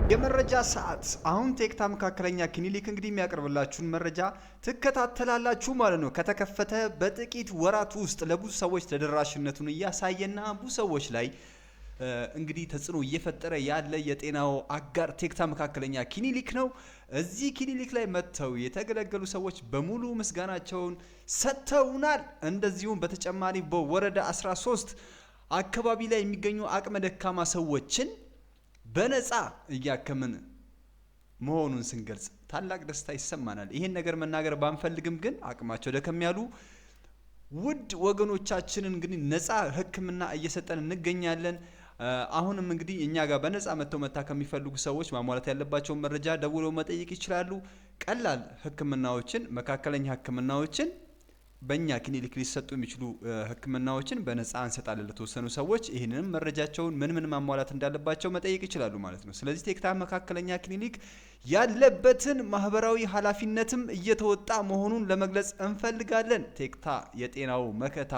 የመረጃ ሰዓት አሁን ቴክታ መካከለኛ ክሊኒክ እንግዲህ የሚያቀርብላችሁን መረጃ ትከታተላላችሁ ማለት ነው። ከተከፈተ በጥቂት ወራት ውስጥ ለብዙ ሰዎች ተደራሽነቱን እያሳየና ብዙ ሰዎች ላይ እንግዲህ ተጽዕኖ እየፈጠረ ያለ የጤናው አጋር ቴክታ መካከለኛ ክሊኒክ ነው። እዚህ ክሊኒክ ላይ መጥተው የተገለገሉ ሰዎች በሙሉ ምስጋናቸውን ሰጥተውናል። እንደዚሁም በተጨማሪ በወረዳ 13 አካባቢ ላይ የሚገኙ አቅመ ደካማ ሰዎችን በነፃ እያከምን መሆኑን ስንገልጽ ታላቅ ደስታ ይሰማናል። ይሄን ነገር መናገር ባንፈልግም ግን አቅማቸው ደከም ያሉ ውድ ወገኖቻችንን እንግዲህ ነፃ ሕክምና እየሰጠን እንገኛለን። አሁንም እንግዲህ እኛ ጋር በነፃ መጥተው መታከም የሚፈልጉ ሰዎች ማሟላት ያለባቸውን መረጃ ደውለው መጠየቅ ይችላሉ። ቀላል ሕክምናዎችን፣ መካከለኛ ሕክምናዎችን በእኛ ክሊኒክ ሊሰጡ የሚችሉ ህክምናዎችን በነፃ እንሰጣለን ለተወሰኑ ሰዎች። ይህንንም መረጃቸውን ምን ማሟላት እንዳለባቸው መጠየቅ ይችላሉ ማለት ነው። ስለዚህ ቴክታ መካከለኛ ክሊኒክ ያለበትን ማህበራዊ ኃላፊነትም እየተወጣ መሆኑን ለመግለጽ እንፈልጋለን። ቴክታ የጤናው መከታ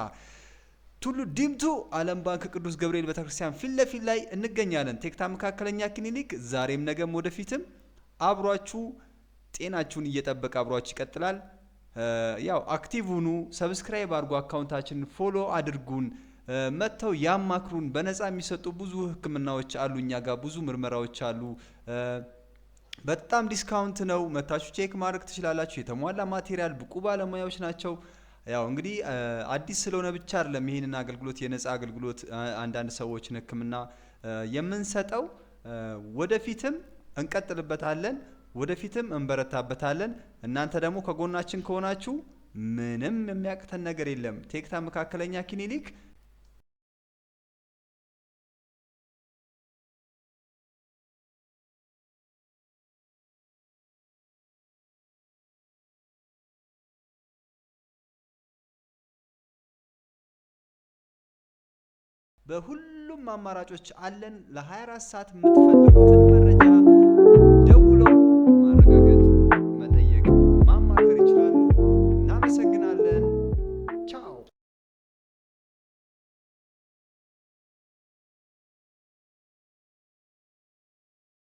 ቱሉ ዲምቱ ዓለም ባንክ ቅዱስ ገብርኤል ቤተክርስቲያን ፊት ለፊት ላይ እንገኛለን። ቴክታ መካከለኛ ክሊኒክ ዛሬም ነገም ወደፊትም አብሯችሁ ጤናችሁን እየጠበቀ አብሯችሁ ይቀጥላል። ያው አክቲቭ ሁኑ፣ ሰብስክራይብ አድርጉ፣ አካውንታችንን ፎሎ አድርጉን፣ መጥተው ያማክሩን። በነፃ የሚሰጡ ብዙ ህክምናዎች አሉ፣ እኛ ጋር ብዙ ምርመራዎች አሉ። በጣም ዲስካውንት ነው። መታችሁ ቼክ ማድረግ ትችላላችሁ። የተሟላ ማቴሪያል፣ ብቁ ባለሙያዎች ናቸው። ያው እንግዲህ አዲስ ስለሆነ ብቻ አይደለም ይሄንን አገልግሎት የነፃ አገልግሎት አንዳንድ ሰዎችን ህክምና የምንሰጠው። ወደፊትም እንቀጥልበታለን፣ ወደፊትም እንበረታበታለን። እናንተ ደግሞ ከጎናችን ከሆናችሁ ምንም የሚያቅተን ነገር የለም። ቴክታ መካከለኛ ክሊኒክ በሁሉም አማራጮች አለን። ለ24 ሰዓት የምትፈልጉትን መረጃ